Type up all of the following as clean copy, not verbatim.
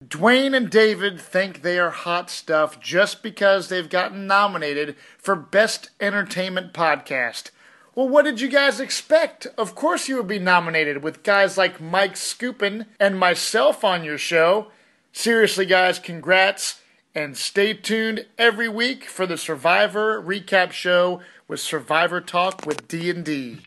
Dwaine and David think they are hot stuff just because they've gotten nominated for Best Entertainment Podcast. Well, what did you guys expect? Of course you would be nominated with guys like Mike Scoopin and myself on your show. Seriously, guys, congrats. And stay tuned every week for the Survivor recap show with Survivor Talk with D&D.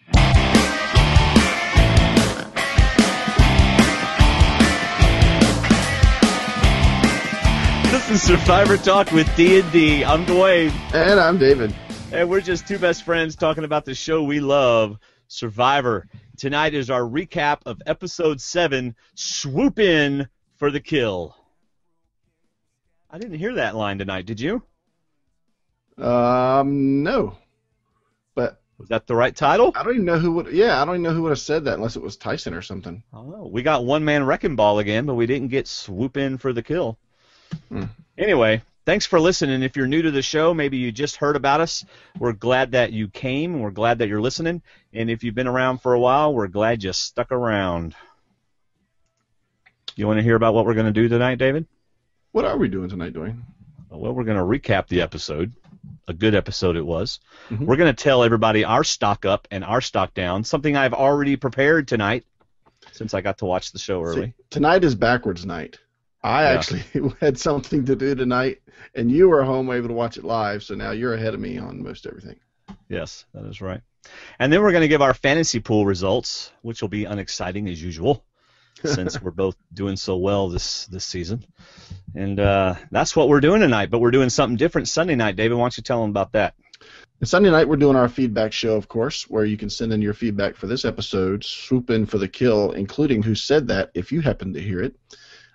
This is Survivor Talk with D&D. I'm Dwayne. And I'm David. And we're just two best friends talking about the show we love, Survivor. Tonight is our recap of Episode 7, Swoop In for the Kill. I didn't hear that line tonight, did you? No. But was that the right title? I don't even know who would. Yeah, I don't even know who would have said that unless it was Tyson or something. Oh, we got One Man Wrecking Ball again, but we didn't get Swoop In for the Kill. Anyway, thanks for listening. If you're new to the show, maybe you just heard about us, we're glad that you came. We're glad that you're listening. And if you've been around for a while, we're glad you stuck around. You want to hear about what we're going to do tonight, David? What are we doing tonight, Dwayne? Well, we're going to recap the episode. A good episode it was. Mm-hmm. We're going to tell everybody our stock up and our stock down, something I've already prepared tonight since I got to watch the show early. See, tonight is backwards night. I actually had something to do tonight, and you were home able to watch it live, so now you're ahead of me on most everything. Yes, that is right. And then we're going to give our fantasy pool results, which will be unexciting as usual, since we're both doing so well this season. And that's what we're doing tonight, but we're doing something different Sunday night. David, why don't you tell them about that? And Sunday night we're doing our feedback show, of course, where you can send in your feedback for this episode, Swoop In for the Kill, including who said that, if you happen to hear it.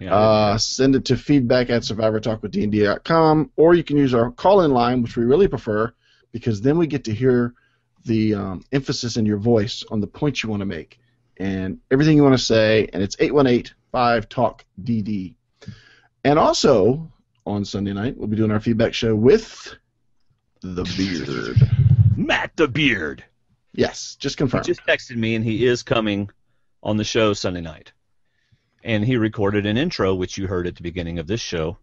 Yeah, send it to feedback@survivortalkwithdnd.com, or you can use our call-in line, which we really prefer, because then we get to hear the emphasis in your voice on the points you want to make and everything you want to say, and it's 818-5-TALK-DD. And also, on Sunday night, we'll be doing our feedback show with the Beard. Matt the Beard. Yes, just confirmed. He just texted me, and he is coming on the show Sunday night. And he recorded an intro, which you heard at the beginning of this show,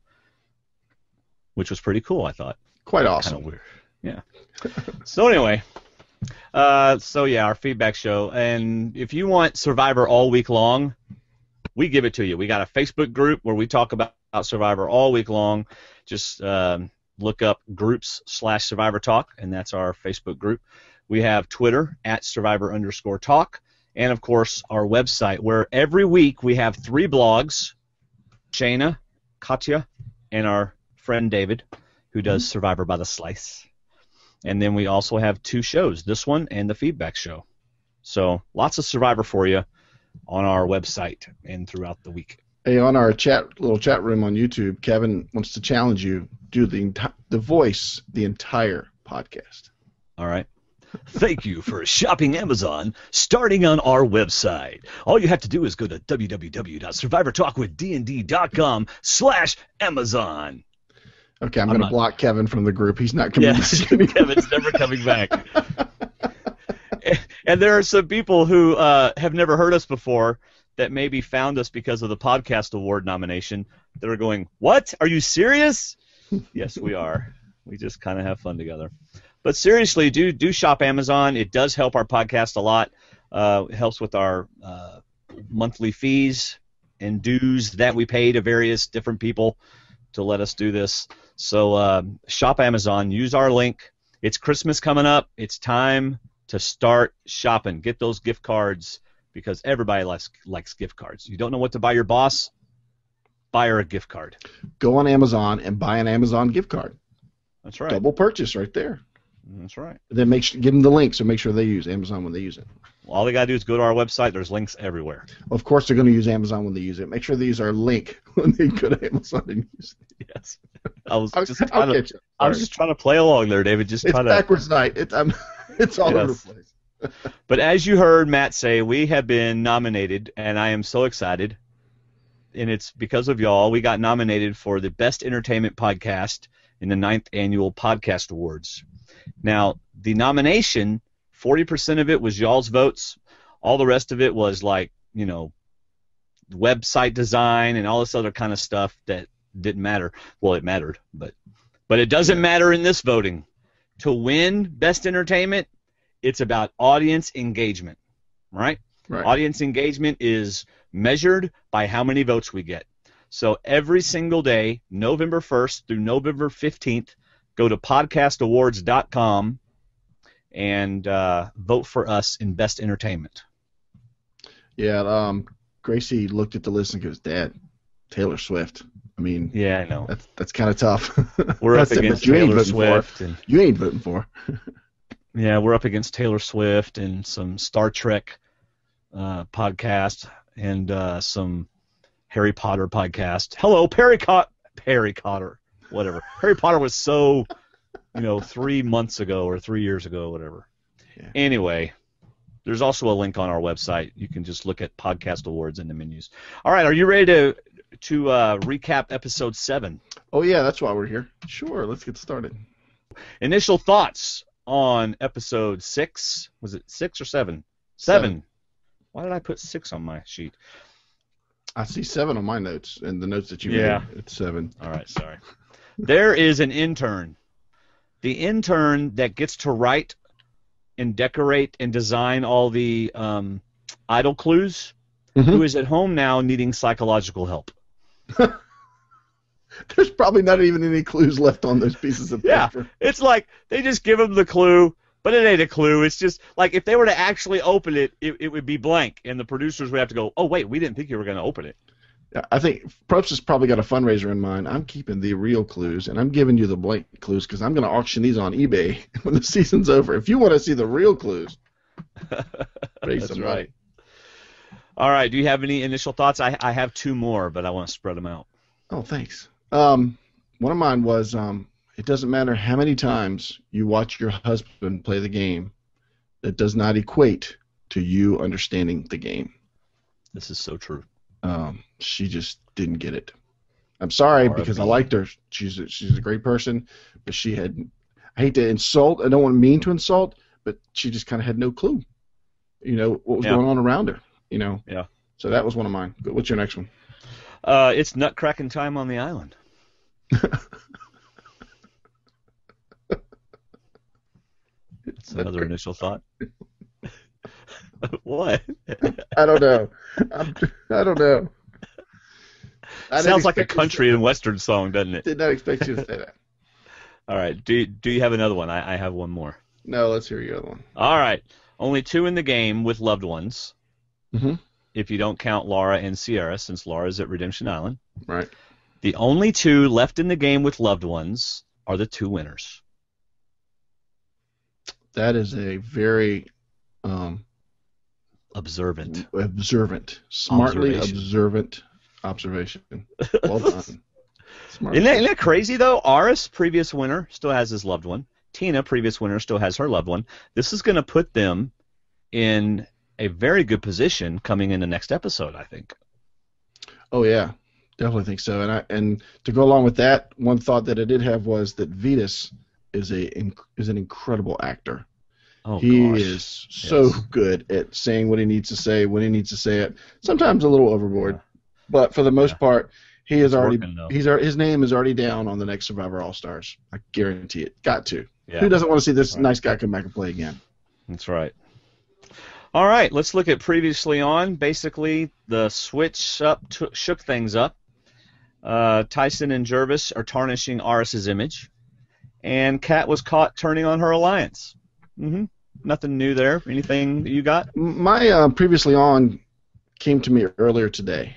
which was pretty cool, I thought. Quite awesome. Kind of weird. Yeah. So anyway, our feedback show. And if you want Survivor all week long, we give it to you. We got a Facebook group where we talk about Survivor all week long. Just look up groups/Survivor Talk, and that's our Facebook group. We have Twitter @Survivor_Talk. And, of course, our website, where every week we have 3 blogs, Shayna, Katya, and our friend David, who does Survivor by the Slice. And then we also have 2 shows, this one and the feedback show. So lots of Survivor for you on our website and throughout the week. Hey, on our little chat room on YouTube, Kevin wants to challenge you, do the voice the entire podcast. All right. Thank you for shopping Amazon, starting on our website. All you have to do is go to www.survivortalkwithdnd.com/Amazon. Okay, I'm going to block Kevin from the group. He's not coming back. Kevin's never coming back. And there are some people who have never heard us before that maybe found us because of the Podcast Award nomination that are going, what? Are you serious? Yes, we are. We just kind of have fun together. But seriously, do shop Amazon. It does help our podcast a lot. It helps with our monthly fees and dues that we pay to various different people to let us do this. So shop Amazon. Use our link. It's Christmas coming up. It's time to start shopping. Get those gift cards because everybody likes gift cards. You don't know what to buy your boss? Buy her a gift card. Go on Amazon and buy an Amazon gift card. That's right. Double purchase right there. That's right. Then give them the link, so make sure they use Amazon when they use it. Well, all they got to do is go to our website. There's links everywhere. Of course, they're going to use Amazon when they use it. Make sure they use our link when they go to Amazon and use it. Yes. I was just trying to play along there, David. It's backwards night. It's all over the place. But as you heard Matt say, we have been nominated, and I am so excited. And it's because of y'all. We got nominated for the Best Entertainment Podcast in the 9th Annual Podcast Awards. Now, the nomination, 40% of it was y'all's votes. All the rest of it was website design and all this other kind of stuff that didn't matter. Well, it mattered, but it doesn't matter in this voting. To win Best Entertainment, it's about audience engagement, right? Right. Audience engagement is measured by how many votes we get. So every single day, November 1st through November 15th, go to podcastawards.com and vote for us in Best Entertainment. Yeah, Gracie looked at the list and goes, Dad, Taylor Swift. I mean, yeah, I know. That's kind of tough. We're up against Taylor Swift. You ain't voting for. Yeah, we're up against Taylor Swift and some Star Trek podcast and some Harry Potter podcast. Hello, Harry Potter, whatever. Harry Potter was so, 3 months ago or 3 years ago, whatever. Yeah. Anyway, there's also a link on our website. You can just look at Podcast Awards in the menus. All right, are you ready to recap episode 7? Oh yeah, that's why we're here. Sure, let's get started. Initial thoughts on episode 6. Was it 6 or 7? 7. Why did I put 6 on my sheet? I see 7 on my notes, and the notes that you made, it's 7. All right, sorry. There is an intern. The intern that gets to write and decorate and design all the idol clues, who is at home now needing psychological help. There's probably not even any clues left on those pieces of paper. Yeah, it's like they just give him the clue, but it ain't a clue. It's just like if they were to actually open it, it would be blank, and the producers would have to go, oh, wait, we didn't think you were going to open it. Yeah, I think Probst has probably got a fundraiser in mind. I'm keeping the real clues, and I'm giving you the blank clues because I'm going to auction these on eBay when the season's over. If you want to see the real clues, raise some money. All right, do you have any initial thoughts? I have 2 more, but I want to spread them out. Oh, thanks. One of mine was, it doesn't matter how many times you watch your husband play the game, that does not equate to you understanding the game. This is so true. She just didn't get it. I'm sorry because I liked her. She's a great person, but she had. I hate to insult. I don't mean to insult, but she just kind of had no clue. What was going on around her. Yeah. So that was one of mine. But what's your next one? It's nutcracking time on the island. That's another initial thought. What? I don't know. I don't know. Sounds like a country and western song, doesn't it? Did not expect you to say that. All right. Do you have another one? I have one more. No, let's hear your other one. All right. Only 2 in the game with loved ones. Mm-hmm. If you don't count Laura and Sierra, since Laura's at Redemption Island. Right. The only 2 left in the game with loved ones are the 2 winners. That is a very observant, smartly observant observation. Well done. Isn't that crazy, though? Aris, previous winner, still has his loved one. Tina, previous winner, still has her loved one. This is going to put them in a very good position coming in the next episode, I think. Oh, yeah. Definitely think so. And to go along with that, one thought that I did have was that Vetus is an incredible actor. Oh, he gosh. is so good at saying what he needs to say when he needs to say it. Sometimes a little overboard, but for the most part, he is his name is already down on the next Survivor All Stars. I guarantee it. Got to. Yeah. Who doesn't want to see this nice guy come back and play again? That's right. All right, let's look at previously on. Basically, the switch up shook things up. Tyson and Jervis are tarnishing Aris's image, and Kat was caught turning on her alliance. Nothing new there. Anything that you got? My previously on came to me earlier today,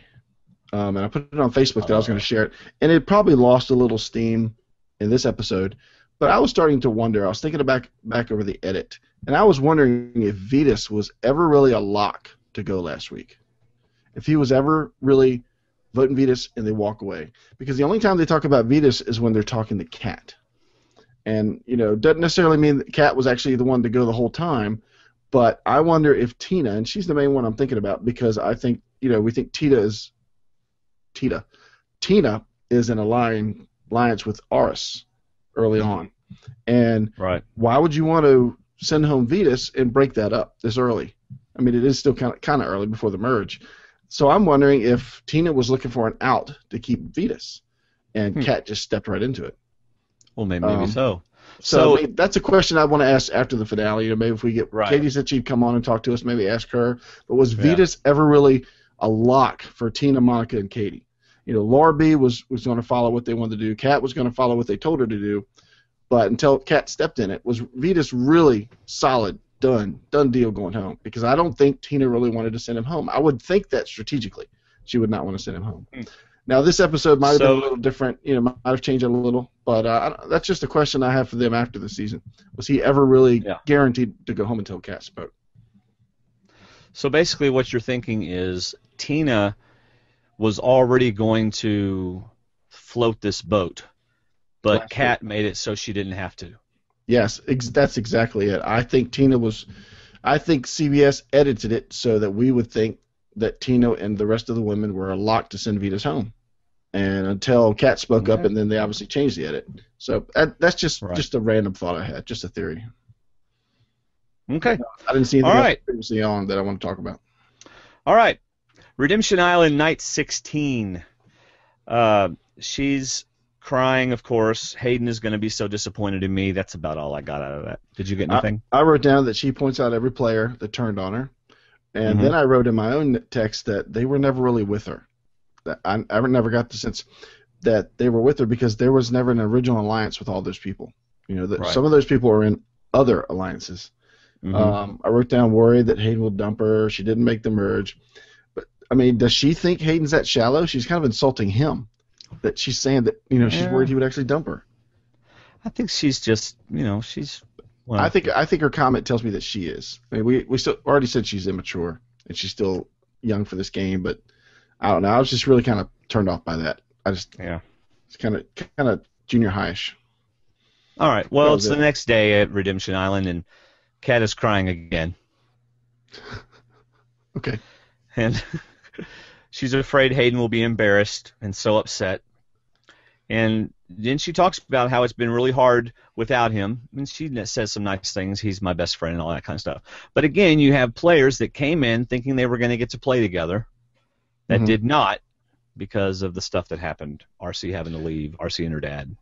and I put it on Facebook that I was going to share it, and it probably lost a little steam in this episode, but I was starting to wonder. I was thinking back over the edit, and I was wondering if Vetus was ever really a lock to go last week. If he was ever really voting Vetus and they walk away. Because the only time they talk about Vetus is when they're talking to Kat. And, doesn't necessarily mean that Kat was actually the one to go the whole time, but I wonder if Tina, and she's the main one I'm thinking about because I think, we think Tina is in alliance with Aris early on. And why would you want to send home Vetus and break that up this early? I mean, it is still kind of early before the merge. So I'm wondering if Tina was looking for an out to keep Vetus, and Kat just stepped right into it. Well, maybe so. So I mean, that's a question I want to ask after the finale. Maybe if we get Katie said she'd come on and talk to us, maybe ask her. But was Vetus ever really a lock for Tina, Monica, and Katie? Laura B was going to follow what they wanted to do. Kat was going to follow what they told her to do. But until Kat stepped in it, was Vetus really solid, done deal going home? Because I don't think Tina really wanted to send him home. I would think that strategically she would not want to send him home. Now, this episode might have been a little different. Might have changed it a little. But that's just a question I have for them after the season. Was he ever really guaranteed to go home until Kat spoke? So basically what you're thinking is Tina was already going to float this boat, but Kat made it so she didn't have to. Yes, that's exactly it. I think CBS edited it so that we would think that Tina and the rest of the women were locked to send Vetus home. And until Kat spoke up, and then they obviously changed the edit. So that's just a random thought I had, just a theory. Okay. I didn't see anything else previously on that I want to talk about. All right. Redemption Island, night 16. She's crying, of course. Hayden is going to be so disappointed in me. That's about all I got out of that. Did you get anything? I wrote down that she points out every player that turned on her. And then I wrote in my own text that they were never really with her. I never got the sense that they were with her because there was never an original alliance with all those people. Some of those people are in other alliances. I wrote down worried that Hayden will dump her. She didn't make the merge. But, I mean, does she think Hayden's that shallow? She's kind of insulting him. That she's saying that, she's worried he would actually dump her. I think she's just, she's... Well, I think her comment tells me that she is. I mean, we still already said she's immature and she's still young for this game, but I don't know. I was just really kind of turned off by that. It's kind of junior high-ish. All right. Well, it's the next day at Redemption Island, and Kat is crying again. Okay. And she's afraid Hayden will be embarrassed and so upset. And then she talks about how it's been really hard without him. And she says some nice things. He's my best friend and all that kind of stuff. But again, you have players that came in thinking they were going to get to play together that did not because of the stuff that happened. RC having to leave, RC and her dad.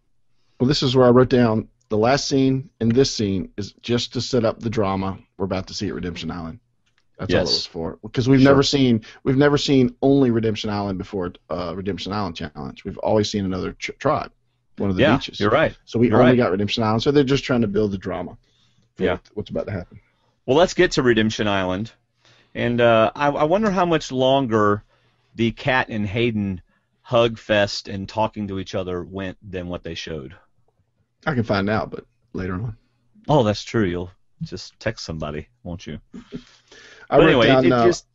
Well, this is where I wrote down the last scene and this scene is just to set up the drama we're about to see at Redemption Island. That's all it was for. Because we've never seen only Redemption Island before Redemption Island Challenge. We've always seen another tribe, one of the beaches. You're right. So we only got Redemption Island. So they're just trying to build the drama. What's about to happen. Well, let's get to Redemption Island, and I wonder how much longer the Kat and Hayden hug fest and talking to each other went than what they showed. I can find out, but later on. Oh, that's true. You'll just text somebody, won't you? I wrote down, it just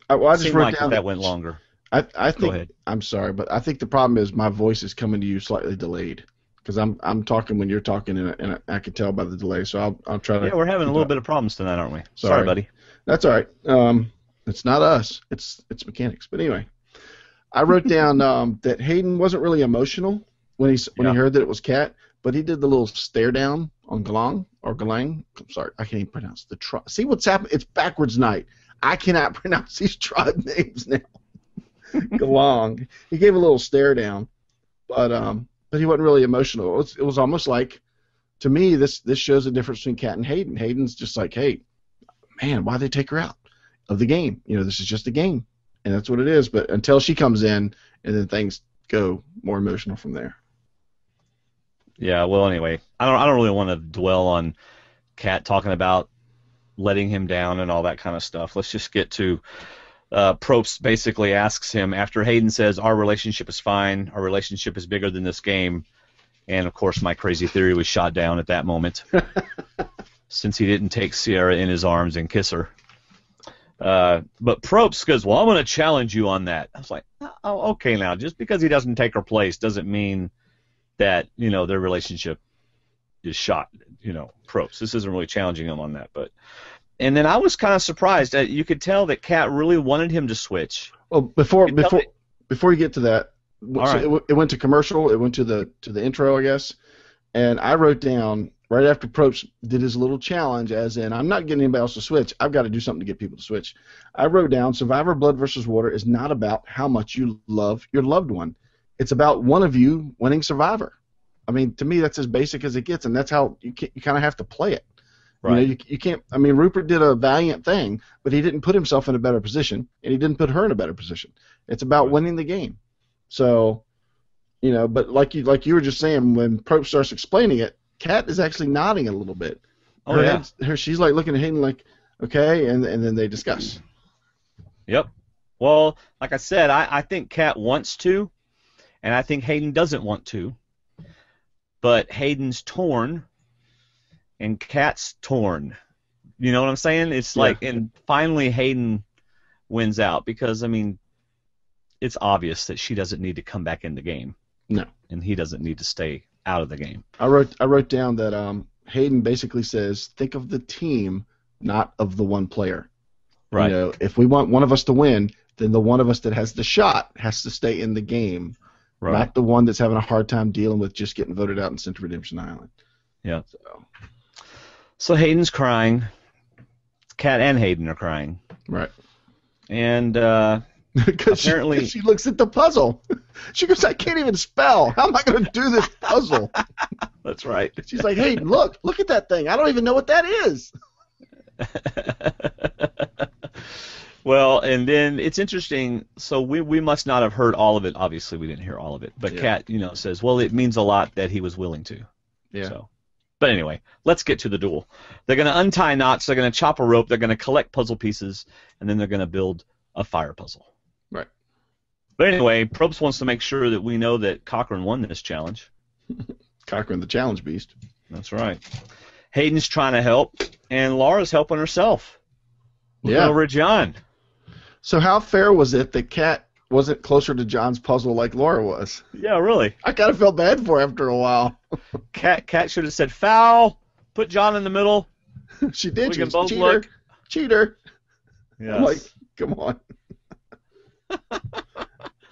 seemed like that went longer. I think. Go ahead. I'm sorry, but I think the problem is my voice is coming to you slightly delayed because I'm talking when you're talking, and I can tell by the delay. So I'll try to. Yeah, we're having a little bit of problems tonight, aren't we? Sorry, buddy. That's all right. It's not us. It's mechanics. But anyway, I wrote down that Hayden wasn't really emotional when he heard that it was Kat, but he did the little stare down on Galang. I'm sorry, I can't even pronounce the tribe. See what's happening? It's backwards night. I cannot pronounce these tribe names now. Galang. He gave a little stare down, but he wasn't really emotional. It was almost like, to me, this shows the difference between Kat and Hayden. Hayden's just like, hey, man, why'd they take her out of the game? This is just a game, and that's what it is. But until she comes in, and then things go more emotional from there. Yeah, well, anyway, I don't really want to dwell on Kat talking about letting him down and all that kind of stuff. Let's just get to Probst basically asks him after Hayden says our relationship is fine, our relationship is bigger than this game, and of course my crazy theory was shot down at that moment since he didn't take Sierra in his arms and kiss her. But Probst goes, well, I'm going to challenge you on that. I was like, oh, okay, now just because he doesn't take her place doesn't mean that their relationship is shot. Probst. This isn't really challenging him on that, and then I was kind of surprised that you could tell that Kat really wanted him to switch. Well, before you get to that, so it went to commercial. It went to the intro, I guess, And I wrote down right after Probst did his little challenge, as in, I'm not getting anybody else to switch. I've got to do something to get people to switch. I wrote down, Survivor Blood versus Water is not about how much you love your loved one. It's about one of you winning Survivor. I mean, to me, that's as basic as it gets, and that's how you kind of have to play it. Right. You can't. I mean, Rupert did a valiant thing, but he didn't put himself in a better position, and he didn't put her in a better position. It's about winning the game. So, but like you were just saying, when Probst starts explaining it, Kat is actually nodding a little bit. She's like looking at Hayden like, okay, and then they discuss. Yep. Well, like I said, I think Kat wants to, and I think Hayden doesn't want to. But Hayden's torn, and Kat's torn. You know what I'm saying? It's like, and finally Hayden wins out because, I mean, it's obvious that she doesn't need to come back in the game. No. And he doesn't need to stay out of the game. I wrote down that Hayden basically says, think of the team, not of the one player. Right. If we want one of us to win, then the one of us that has the shot has to stay in the game. Right. Not the one that's having a hard time dealing with just getting voted out and sent to Redemption Island. Yeah. So Hayden's crying. Kat and Hayden are crying. Right. And apparently she looks at the puzzle. She goes, I can't even spell. How am I going to do this puzzle? That's right. She's like, Hayden, look at that thing. I don't even know what that is. Well, and then it's interesting. So we must not have heard all of it. Obviously, we didn't hear all of it. But Kat, says, well, it means a lot that he was willing to. Yeah. So, but anyway, let's get to the duel. They're going to untie knots. They're going to chop a rope. They're going to collect puzzle pieces, and then they're going to build a fire puzzle. Right. But anyway, Probst wants to make sure that we know that Cochran won this challenge. Cochran, the challenge beast. That's right. Hayden's trying to help, and Laura's helping herself. Looking over at John. So how fair was it that Kat wasn't closer to John's puzzle like Laura was? Yeah, really. I kind of felt bad for her after a while. Kat should have said foul. Put John in the middle. She did. We She can was both cheater. look. Cheater. Yes. I'm like, come on.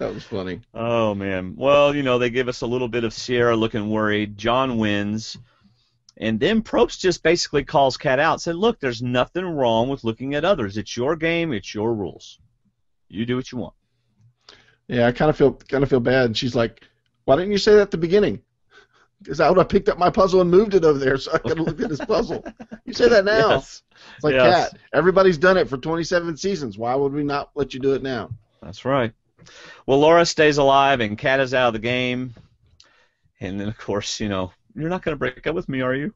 That was funny. Oh, man. Well, they give us a little bit of Sierra looking worried. John wins. And then Probst just basically calls Kat out and said, look, there's nothing wrong with looking at others. It's your game. It's your rules. You do what you want. Yeah, I kind of feel bad. And she's like, why didn't you say that at the beginning? Because I would have picked up my puzzle and moved it over there so I could look at this puzzle. You say that now. Yes. It's like, Kat, everybody's done it for 27 seasons. Why would we not let you do it now? That's right. Well, Laura stays alive and Kat is out of the game. And then, of course, you're not going to break up with me, are you?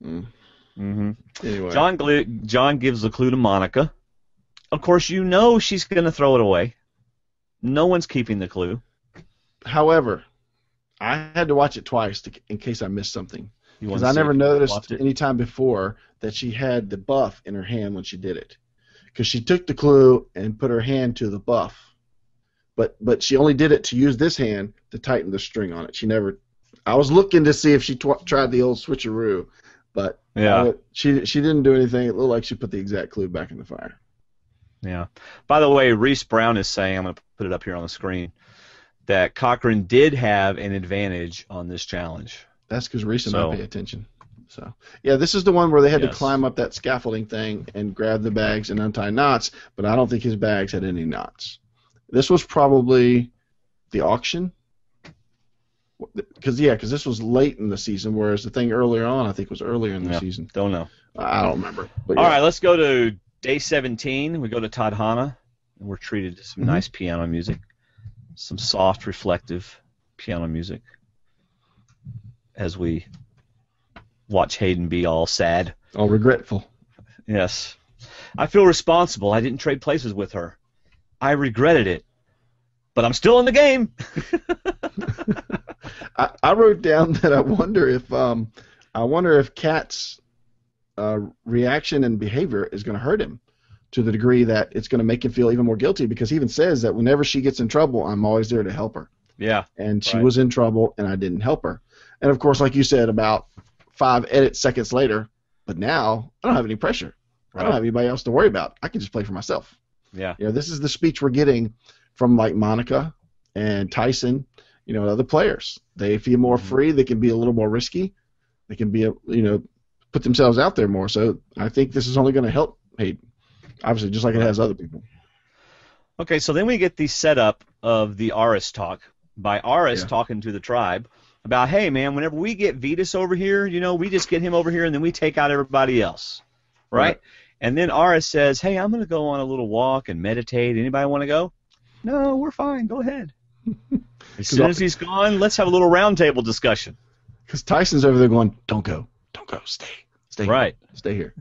Mm-hmm. Anyway. John gives the clue to Monica. Of course, she's going to throw it away. No one's keeping the clue. However, I had to watch it twice in case I missed something. Because I never noticed any time before that she had the buff in her hand when she did it. Because she took the clue and put her hand to the buff. But she only did it to use this hand to tighten the string on it. She never. I was looking to see if she tried the old switcheroo, but she didn't do anything. It looked like she put the exact clue back in the fire. Yeah. By the way, Reese Brown is saying, I'm going to put it up here on the screen, that Cochran did have an advantage on this challenge. That's because Reese and I pay attention. So yeah, this is the one where they had to climb up that scaffolding thing and grab the bags and untie knots, but I don't think his bags had any knots. This was probably the auction, because this was late in the season, whereas the thing earlier on I think was earlier in the season. Don't know. I don't remember. But all right, let's go to day 17. We go to Tadhana, and we're treated to some nice piano music, some soft, reflective piano music, as we watch Hayden be all sad, all regretful. Yes, I feel responsible. I didn't trade places with her. I regretted it, but I'm still in the game. I wrote down that I wonder if Kat's reaction and behavior is going to hurt him to the degree that it's going to make him feel even more guilty, because he even says that whenever she gets in trouble, I'm always there to help her. Yeah. And she was in trouble, and I didn't help her. And, of course, like you said, about 5 edit seconds later, but now I don't have any pressure. I don't have anybody else to worry about. I can just play for myself. Yeah. This is the speech we're getting from like Monica and Tyson other players. They feel more free. They can be a little more risky. They can be, put themselves out there more. So I think this is only going to help Hayden, obviously, just like it has other people. Okay, so then we get the setup of the Aris talk by Aris talking to the tribe about, hey, man, whenever we get Vetus over here, we just get him over here and then we take out everybody else, right? And then Aris says, hey, I'm going to go on a little walk and meditate. Anybody want to go? No, we're fine. Go ahead. As soon as he's gone, let's have a little roundtable discussion. Because Tyson's over there going, don't go, stay right. here, stay here.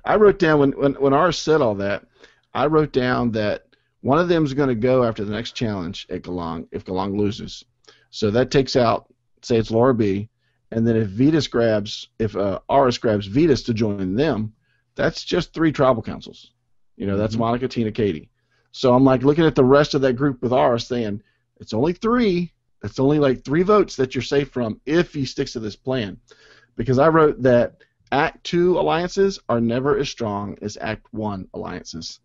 I wrote down, when Aris said all that, I wrote down that one of them is going to go after the next challenge at Galang if Galang loses. So that takes out, say it's Laura B, and then if Aris grabs Vetus to join them, that's just 3 tribal councils. That's Monica, Tina, Katie. So I'm like looking at the rest of that group with Aris saying, it's only 3. That's only like 3 votes that you're safe from if he sticks to this plan. Because I wrote that Act 2 alliances are never as strong as Act 1 alliances.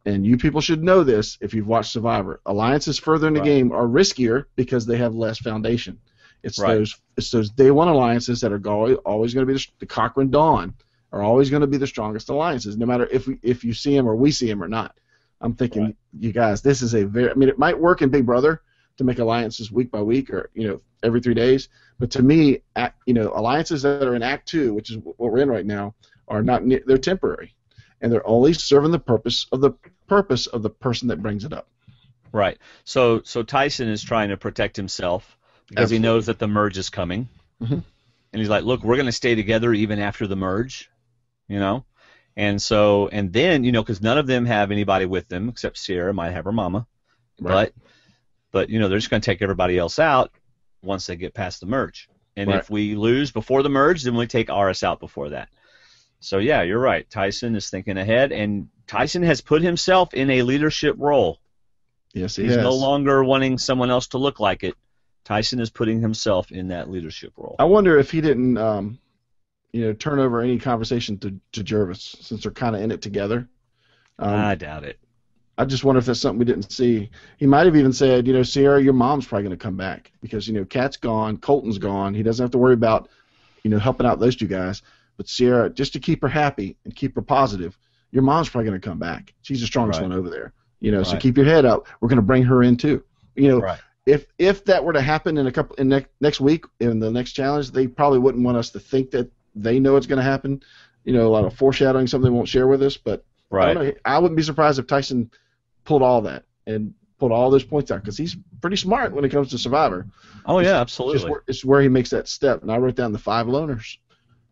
And you people should know this if you've watched Survivor. Alliances further in the game are riskier because they have less foundation. It's those day 1 alliances that are always going to be the Cochrane Dawn are always going to be the strongest alliances, no matter if you see them or we see them or not. I'm thinking, you guys, this is it might work in Big Brother to make alliances week by week or every 3 days, but to me, alliances that are in Act 2, which is what we're in right now, are not. They're temporary, and they're only serving the purpose of the person that brings it up. Right. So Tyson is trying to protect himself because he knows that the merge is coming, and he's like, look, we're going to stay together even after the merge, and then because none of them have anybody with them except Sierra might have her mama, but they're just going to take everybody else out once they get past the merge. And if we lose before the merge, then we take Aris out before that. So, yeah, you're right. Tyson is thinking ahead, and Tyson has put himself in a leadership role. Yes, He's no longer wanting someone else to look like it. Tyson is putting himself in that leadership role. I wonder if he didn't, turn over any conversation to Jervis since they're kind of in it together. I doubt it. I just wonder if that's something we didn't see. He might have even said, Sierra, your mom's probably going to come back because, Kat's gone, Colton's gone. He doesn't have to worry about, helping out those 2 guys. But Sierra, just to keep her happy and keep her positive, your mom's probably going to come back. She's the strongest one over there. So keep your head up. We're going to bring her in too. If that were to happen next week in the next challenge, they probably wouldn't want us to think that they know it's going to happen. A lot of foreshadowing, something they won't share with us. But I don't know. I wouldn't be surprised if Tyson pulled all that and pulled all those points out because he's pretty smart when it comes to Survivor. Oh, yeah, absolutely. It's where he makes that step. And I wrote down the 5 loners.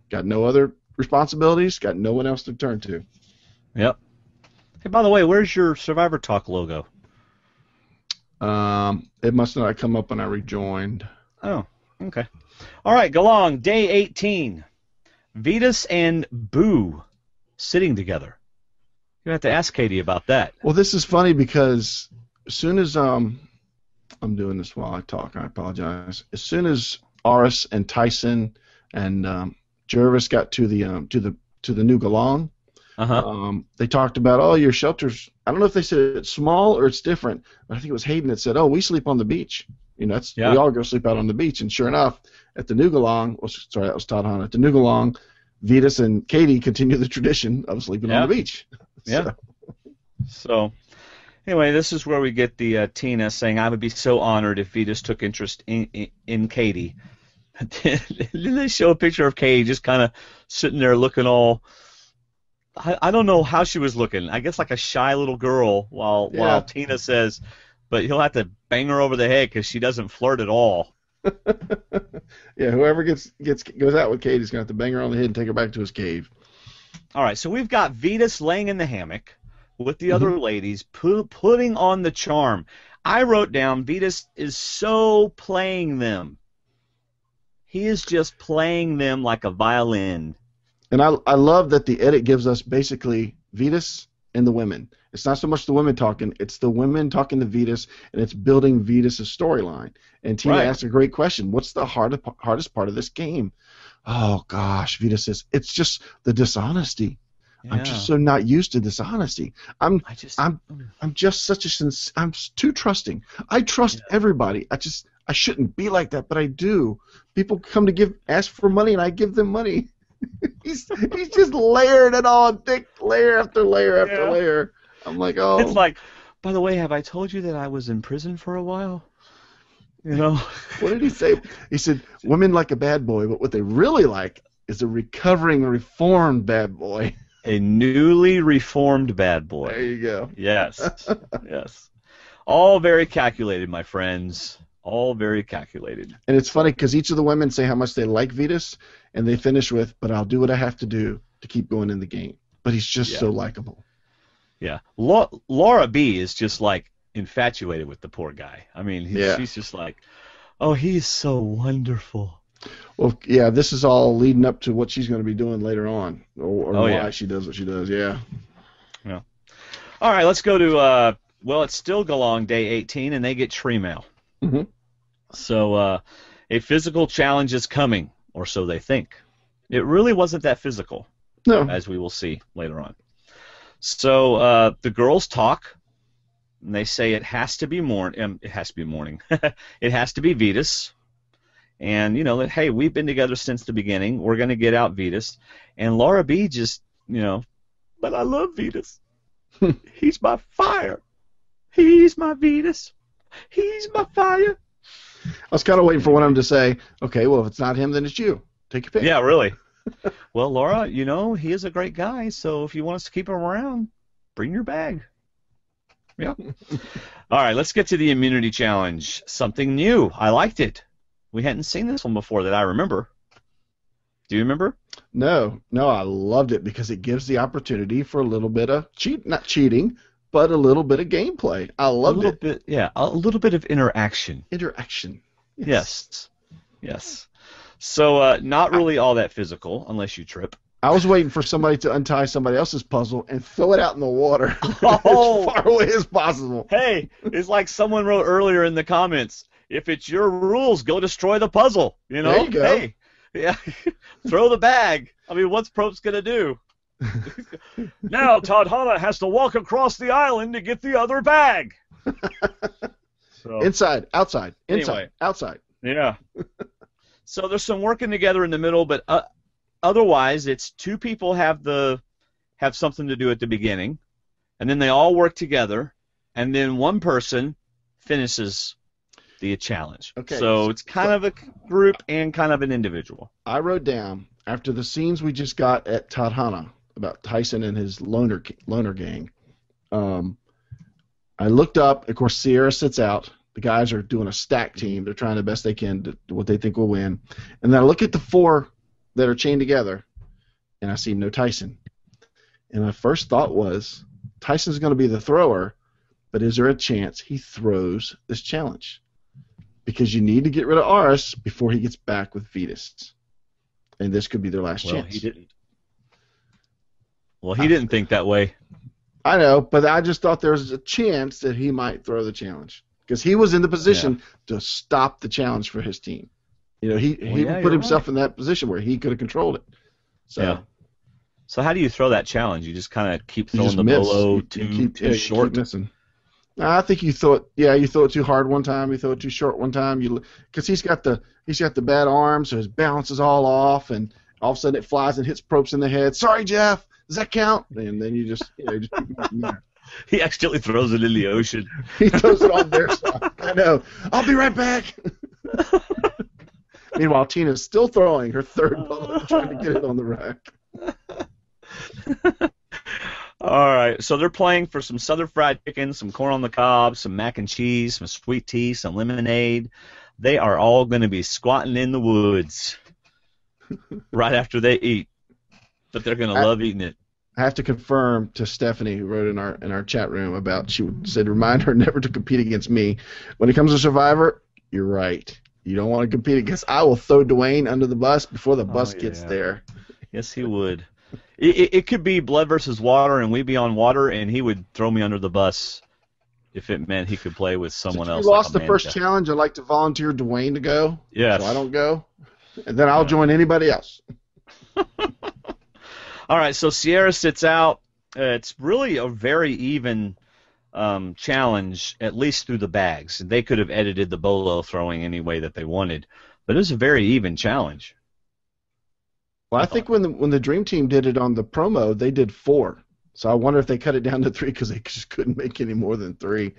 Got no other responsibilities, got no one else to turn to. Yep. Hey, by the way, where's your Survivor Talk logo? It must not have come up when I rejoined. Oh, okay. All right, Galang, day 18. Vetus and Boo sitting together. You have to ask Katie about that. Well, this is funny because as soon as I'm doing this while I talk, I apologize. As soon as Aris and Tyson and Jervis got to the new Galang, they talked about, your shelter's. I don't know if they said it's small or it's different, but I think it was Hayden that said, we sleep on the beach. We all go sleep out on the beach. And sure enough, at the new Galang, that was Todd Hahn. At the new Galang, Vetus and Katie continue the tradition of sleeping on the beach. Yeah. So, anyway, this is where we get the Tina saying, I would be so honored if Vetus took interest in Katie. Then they show a picture of Katie just kind of sitting there looking all, I don't know how she was looking. I guess like a shy little girl while Tina says, but he'll have to bang her over the head because she doesn't flirt at all. Yeah, whoever goes out with Katie's going to have to bang her on the head and take her back to his cave. All right, so we've got Vetus laying in the hammock with the other ladies, putting on the charm. I wrote down Vetus is so playing them. He is just playing them like a violin. And I love that the edit gives us basically Vetus and the women. It's not so much the women talking, it's the women talking to Vetus, and it's building Vetus' storyline. And Tina asked a great question. What's the hardest part of this game? Oh, gosh, Vetus says, it's just the dishonesty. I'm just so not used to this honesty. I'm just I'm too trusting. I trust everybody. I shouldn't be like that, but I do. People come to ask for money, and I give them money. he's just layering it on, thick layer after layer after layer. I'm like, oh. It's like, by the way, have I told you that I was in prison for a while? You know. What did he say? He said, women like a bad boy, but what they really like is a recovering, reformed bad boy. A newly reformed bad boy. There you go. Yes. Yes. All very calculated, my friends. All very calculated. And it's funny because each of the women say how much they like Vetus, and they finish with, but I'll do what I have to do to keep going in the game. But he's just so likable. Yeah. Laura B. is just like infatuated with the poor guy. I mean, she's just like, oh, he's so wonderful. Well, yeah, this is all leading up to what she's going to be doing later on, or why she does what she does, yeah. All right, let's go to, it's still Galong Day 18, and they get tree mail. Mm-hmm. So a physical challenge is coming, or so they think. It really wasn't that physical, as we will see later on. So the girls talk, and they say it has to be morning. It has to be morning. It has to be Vetus. And, that, hey, we've been together since the beginning. We're going to get out Vetus. And Laura B. just, but I love Vetus. He's my fire. He's my Vetus. He's my fire. I was kind of waiting for one of them to say, okay, well, if it's not him, then it's you. Take your pick. Yeah, really. Well, Laura, he is a great guy, so if you want us to keep him around, bring your bag. Yeah. All right, let's get to the immunity challenge. Something new. I liked it. We hadn't seen this one before that I remember. Do you remember? No, I loved it because it gives the opportunity for a little bit of not cheating, but a little bit of gameplay. I loved it. A little bit of interaction. Yes. Yes. So not really all that physical, unless you trip. I was waiting for somebody to untie somebody else's puzzle and throw it out in the water as far away as possible. Hey, it's like someone wrote earlier in the comments, if it's your rules, go destroy the puzzle. There you go. Hey, yeah, throw the bag. I mean, what's Prope's going to do? Now Tadhana has to walk across the island to get the other bag. Inside, outside, anyway, outside. Yeah. So there's some working together in the middle, but otherwise it's two people have something to do at the beginning, and then they all work together, and then one person finishes the challenge. Okay. So it's kind of a group and kind of an individual. I wrote down, after the scenes we just got at Tadhana about Tyson and his loner gang, I looked up. Of course, Sierra sits out. The guys are doing a stack team. They're trying the best they can to what they think will win. And then I look at the four that are chained together, and I see no Tyson. And my first thought was, Tyson's going to be the thrower, but is there a chance he throws this challenge? Because you need to get rid of Aris before he gets back with Vetus. And this could be their last chance. He didn't. Well, he didn't think that way. I know, but I just thought there was a chance that he might throw the challenge. Because he was in the position to stop the challenge for his team. He put himself in that position where he could have controlled it. So how do you throw that challenge? You just kind of keep throwing the bolo too short? Keep missing. I think you throw it. Yeah, you throw it too hard one time. You throw it too short one time. Because he's got the bad arm, so his balance is all off, and all of a sudden it flies and hits Probst in the head. Sorry, Jeff. Does that count? And then you just keep from there. He accidentally throws it in the ocean. He throws it on their side. I know. I'll be right back. Meanwhile, Tina's still throwing her third ball, trying to get it on the rack. All right, so they're playing for some Southern fried chicken, some corn on the cob, some mac and cheese, some sweet tea, some lemonade. They are all going to be squatting in the woods right after they eat, but they're going to love eating it. I have to confirm to Stephanie, who wrote in our chat room about, she said, remind her never to compete against me. When it comes to Survivor, you're right. You don't want to compete against. I will throw Dwaine under the bus before the bus gets there. Yes, he would. It could be blood versus water, and we'd be on water, and he would throw me under the bus if it meant he could play with someone else. If you lost the first challenge, I'd like to volunteer Dwaine to go. Yes. So I don't go, and then I'll join anybody else. All right, so Sierra sits out. It's really a very even challenge, at least through the bags. They could have edited the bolo throwing any way that they wanted, but it was a very even challenge. Well, I think when the Dream Team did it on the promo, they did 4. So I wonder if they cut it down to 3 because they just couldn't make any more than 3.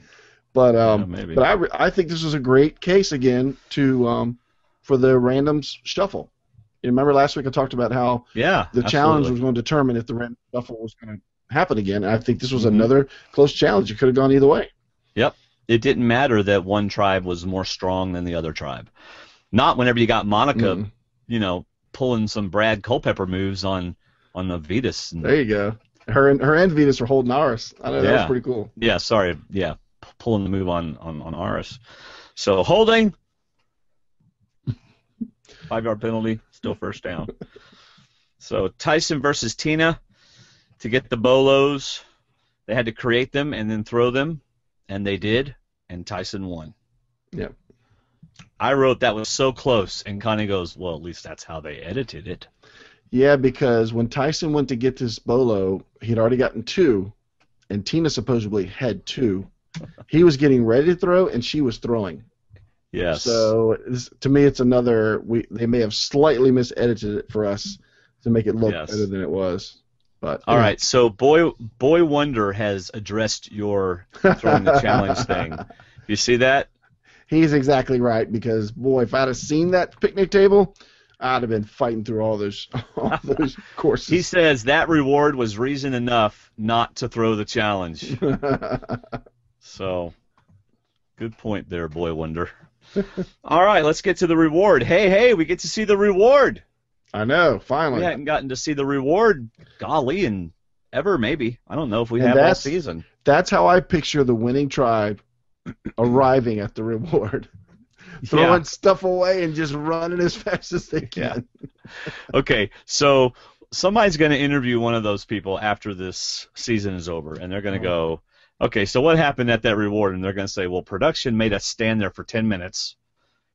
But maybe. but I think this was a great case again for the randoms shuffle. You remember last week I talked about how the challenge was going to determine if the random shuffle was going to happen again. And I think this was another close challenge. It could have gone either way. Yep. It didn't matter that one tribe was more strong than the other tribe. Not whenever you got Monica, pulling some Brad Culpepper moves on the Vetus. There you go. Her and Vetus are holding Aris. I know, that was pretty cool. Yeah, sorry. Yeah, pulling the move on Aris. So holding, 5-yard penalty, still first down. So Tyson versus Tina to get the bolos. They had to create them and then throw them, and they did, and Tyson won. Yep. I wrote that was so close, and Connie goes, well, at least that's how they edited it. Yeah, because when Tyson went to get this bolo, he'd already gotten 2, and Tina supposedly had 2. He was getting ready to throw, and she was throwing. Yes. So to me, it's another. They may have slightly misedited it for us to make it look better than it was. But all right, so Boy Wonder has addressed your throwing the challenge thing. You see that? He's exactly right, because boy, if I'd have seen that picnic table, I'd have been fighting through all those courses. He says that reward was reason enough not to throw the challenge. So, good point there, Boy Wonder. All right, let's get to the reward. Hey, we get to see the reward. I know, finally. We hadn't gotten to see the reward, golly, and ever maybe. I don't know if we have all season. That's how I picture the winning tribe arriving at the reward. Throwing stuff away and just running as fast as they can. Okay, so somebody's going to interview one of those people after this season is over, and they're going to go, okay, so what happened at that reward? And they're going to say, well, production made us stand there for 10 minutes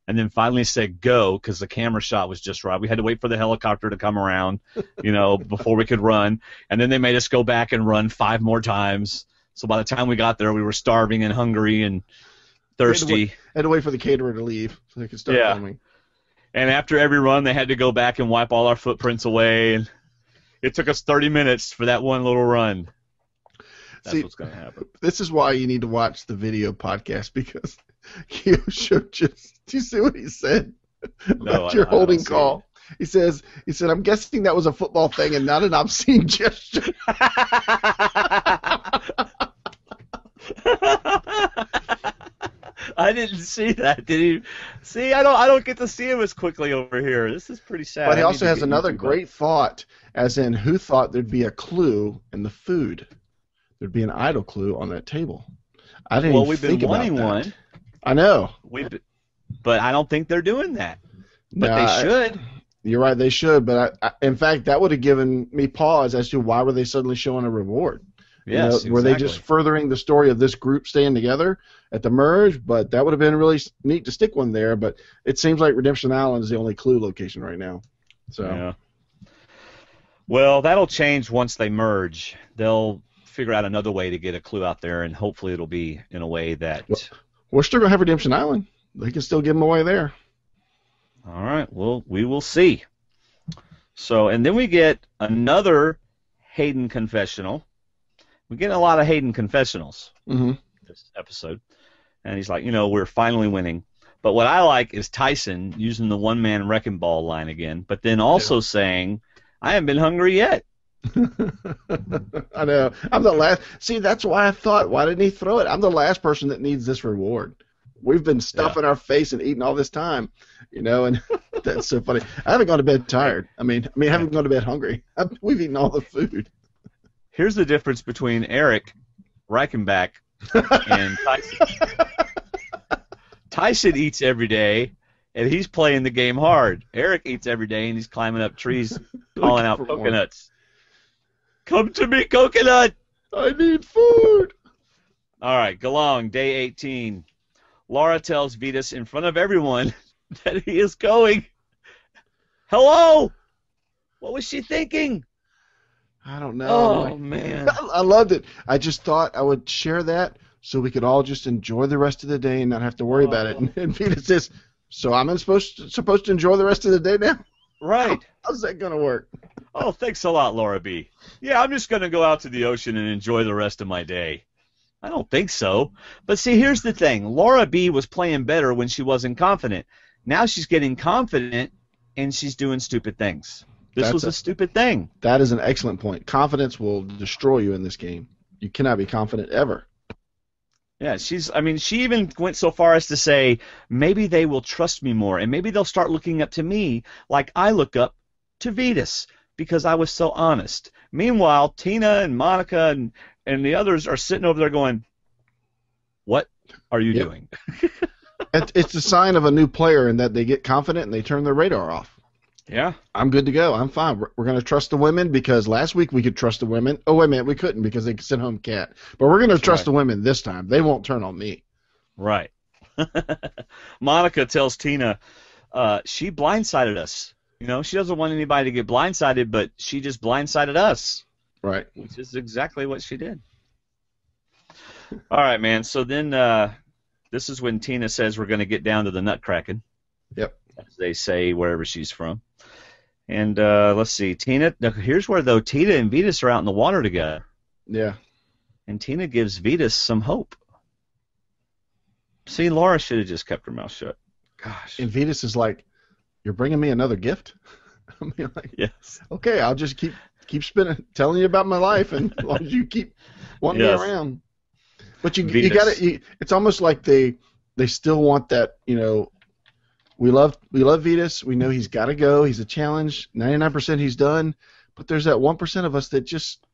and then finally said go because the camera shot was just right. We had to wait for the helicopter to come around, before we could run. And then they made us go back and run 5 more times. So by the time we got there, we were starving and hungry and thirsty. Had to wait for the caterer to leave so they could start filming. And after every run, they had to go back and wipe all our footprints away. And it took us 30 minutes for that one little run. That's what's going to happen. This is why you need to watch the video podcast, because do you see what he said about your holding call? He said, I'm guessing that was a football thing and not an obscene gesture. I didn't see that. Did he? See, I don't get to see him as quickly over here. This is pretty sad. But he also has another great thought, as in who thought there'd be a clue in the food. There'd be an idol clue on that table. I didn't even think about that. Well, we've been wanting one. I know. But I don't think they're doing that. But they should. You're right, they should. But in fact, that would have given me pause as to why were they suddenly showing a reward. Yes, exactly. Were they just furthering the story of this group staying together at the merge? But that would have been really neat to stick one there. But it seems like Redemption Island is the only clue location right now. So. Yeah. Well, that'll change once they merge. They'll figure out another way to get a clue out there, and hopefully it'll be in a way that... Well, we're still going to have Redemption Island. They can still give them away there. All right. Well, we will see. So, and then we get another Hayden confessional. We get a lot of Hayden confessionals this episode. And he's like, we're finally winning. But what I like is Tyson using the one-man wrecking ball line again, but then also saying, I haven't been hungry yet. I know. I'm the last. See, that's why I thought, why didn't he throw it? I'm the last person that needs this reward. We've been stuffing our face and eating all this time, and that's so funny. I haven't gone to bed tired. I haven't gone to bed hungry. We've eaten all the food. Here's the difference between Eric Reichenbach and Tyson. Tyson eats every day, and he's playing the game hard. Eric eats every day, and he's climbing up trees, calling out coconuts. Come to me, coconut! I need food! All right, Galong, day 18. Laura tells Vetus in front of everyone that he is going. Hello! What was she thinking? I don't know. Oh, man. I loved it. I just thought I would share that so we could all just enjoy the rest of the day and not have to worry about it. And Vita says, so I'm supposed to enjoy the rest of the day now? Right. How's that going to work? Oh, thanks a lot, Laura B. Yeah, I'm just going to go out to the ocean and enjoy the rest of my day. I don't think so. But see, here's the thing. Laura B was playing better when she wasn't confident. Now she's getting confident, and she's doing stupid things. This was a stupid thing. That is an excellent point. Confidence will destroy you in this game. You cannot be confident ever. Yeah, she even went so far as to say, maybe they will trust me more, and maybe they'll start looking up to me like I look up to Vetus, because I was so honest. Meanwhile, Tina and Monica and the others are sitting over there going, what are you doing? It's a sign of a new player in that they get confident and they turn their radar off. Yeah. I'm good to go. I'm fine. We're going to trust the women because last week we could trust the women. Oh, wait a minute. We couldn't because they could send home Cat. But we're going to trust the women this time. They won't turn on me. Right. Monica tells Tina she blindsided us. You know, she doesn't want anybody to get blindsided, but she just blindsided us. Right. Which is exactly what she did. All right, man. So then this is when Tina says we're going to get down to the nutcracking. Yep. As they say wherever she's from. And let's see. Tina, here's where, though, Tina and Vetus are out in the water together. Yeah. And Tina gives Vetus some hope. See, Laura should have just kept her mouth shut. Gosh. And Vetus is like, you're bringing me another gift? I mean, like, yes. Okay, I'll just keep spinning, telling you about my life, and as long as you keep wanting me around. But you got to. It's almost like they still want that. You know, we love Vetus. We know he's got to go. He's a challenge. 99% he's done. But there's that 1% of us that just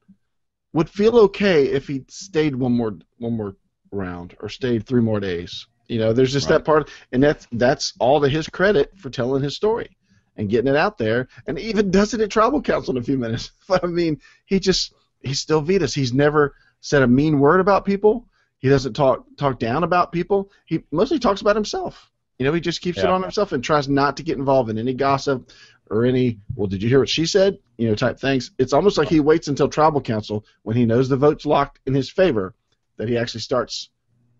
would feel okay if he stayed one more round or stayed 3 more days. You know, there's just that part, and that's all to his credit for telling his story and getting it out there, and he even does it at Tribal Council in a few minutes. But I mean, he's still Vetus. He's never said a mean word about people. He doesn't talk down about people. He mostly talks about himself. You know, he just keeps it on himself and tries not to get involved in any gossip or any, well, did you hear what she said? You know, type things. It's almost like he waits until Tribal Council when he knows the vote's locked in his favor that he actually starts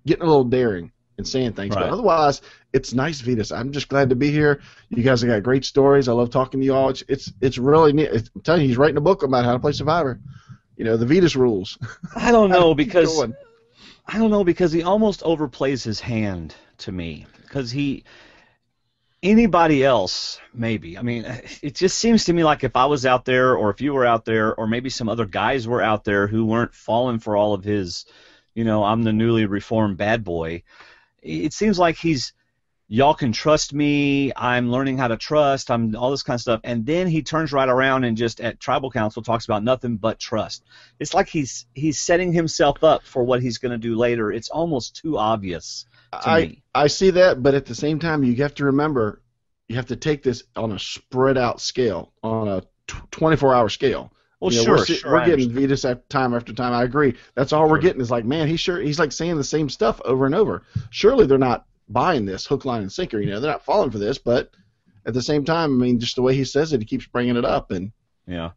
getting a little daring and saying things. But otherwise, it's nice, Vetus. I'm just glad to be here. You guys have got great stories. I love talking to you all. It's really neat. I'm telling you, he's writing a book about how to play Survivor. You know, the Vetus rules. I don't know because he almost overplays his hand to me. Because anybody else, maybe. I mean, it just seems to me like if I was out there, or if you were out there, or maybe some other guys were out there who weren't falling for all of his, you know, I'm the newly reformed bad boy. It seems like y'all can trust me, I'm learning how to trust, I'm all this kind of stuff, and then he turns right around and just at Tribal Council talks about nothing but trust. It's like he's setting himself up for what he's going to do later. It's almost too obvious to me. I see that, but at the same time, you have to remember, you have to take this on a spread out scale, on a 24-hour scale. Well, you know, sure. We're getting Vetus time after time. I agree. That's all we're getting is like, man, he's like saying the same stuff over and over. Surely they're not buying this hook, line, and sinker. You know, they're not falling for this, but at the same time, I mean, just the way he says it, he keeps bringing it up, and yeah,